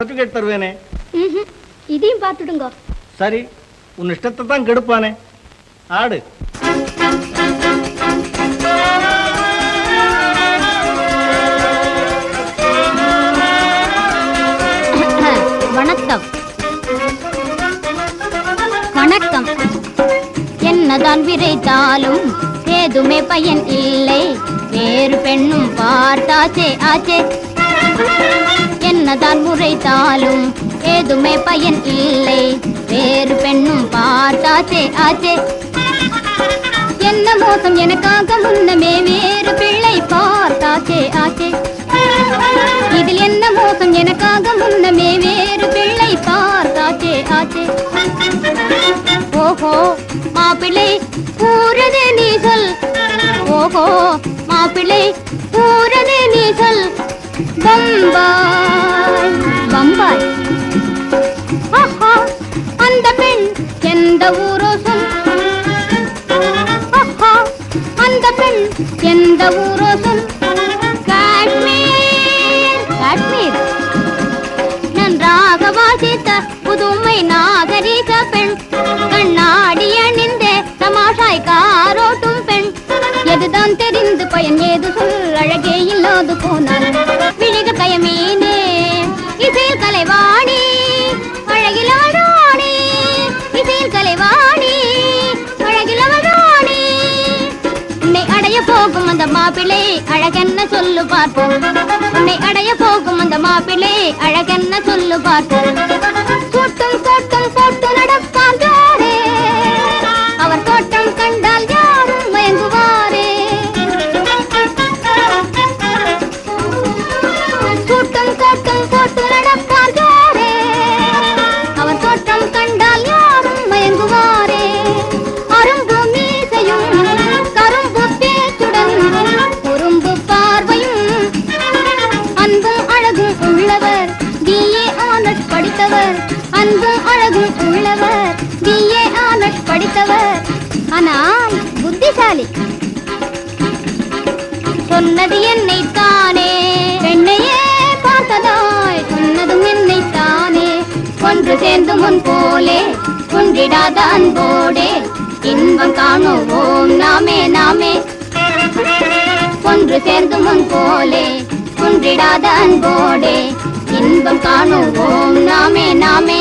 Certificate தருவேனே. இதையும் பார்த்துடுங்க. சரி, உன் இஷ்டத்தை தான் கெடுப்பானே. ஆடு. வணக்கம். வணக்கம். என்னதான் விரைத்தாலும் ஏதுமே பயன் இல்லை. வேறு பெண்ணும் பார்த்தாச்சே ஆச்சே. என்னதான் முறைத்தாலும் ஏதுமே பயன் இல்லை. வேறு பெண்ணும் பார்த்தாச்சே ஆச்சே. என்ன மோசம் எனக்காக முன்னமே வேறு பிள்ளை பார்த்தாச்சே ஆச்சே. இதில் என்ன மோசம் எனக்காக முன்னமே வேறு பிள்ளை பார்த்தாச்சே ஆச்சே. ஓஹோ மாப்பிள்ளை கூறதே நீ சொல். ஓஹோ மாப்பிள்ளை கூறதே நீ சொல். பம்பாய் பம்பாய். ஆஹா அந்த பெண் எந்த ஊரோ சொல். ஆஹா அந்த பெண் எந்த ஊரோ சொல். காஷ்மீர் காஷ்மீர். நன்றாக வாசித்த புதுமை நாகரிக பெண். கண்ணாடி அணிந்தே தமாஷாய் காரோட்டும் பெண். எதுதான் தெரிந்து பயன் ஏது சொல். அழகே இல்லாது போனான் விழிக கயமீனே. இசையில் கலைவாணி அழகிலாடாணி. இசையில் கலைவாணி அழகிலாடாணி. உன்னை அடைய போகும் அந்த மாப்பிள்ளை அழகென்ன சொல்லு பார்ப்போம். உன்னை அடைய போகும் அந்த மாப்பிள்ளை அழகென்ன சொல்லு பார்ப்போம். கூட்டம் கூட்டம் போட்டு நடப்பார் யாரே. அவர் தோட்டம் கண்டால் யாரும் மயங்குவாரே. கூட்டம் கூட்டம் போட்டு நடப்பார் யாரே. அவர் தோட்டம் கண்டால் யாரும் மயங்குவாரே. அரும்பு மீசையும் கரும்பு பேச்சுடன் குறும்பு பார்வையும் அன்பும் அழகும் உள்ளவர். பிஏ ஆனர்ஸ் படித்தவர். அன்பும் அழகும் உள்ளவர். பிஏ ஆனர்ஸ் படித்தவர். ஆனால் புத்திசாலி. சொன்னது என்னைத்தானே. பெண்ணையே பார்த்ததாய் சொன்னதும் என்னைத்தானே. ஒன்று சேர்ந்து முன் போலே குன்றிடாத அன்போடே இன்பம் காணுவோம் நாமே நாமே. ஒன்று சேர்ந்து முன் போலே குன்றிடாத அன்போடே இன்பம் காணுவோம் நாமே நாமே.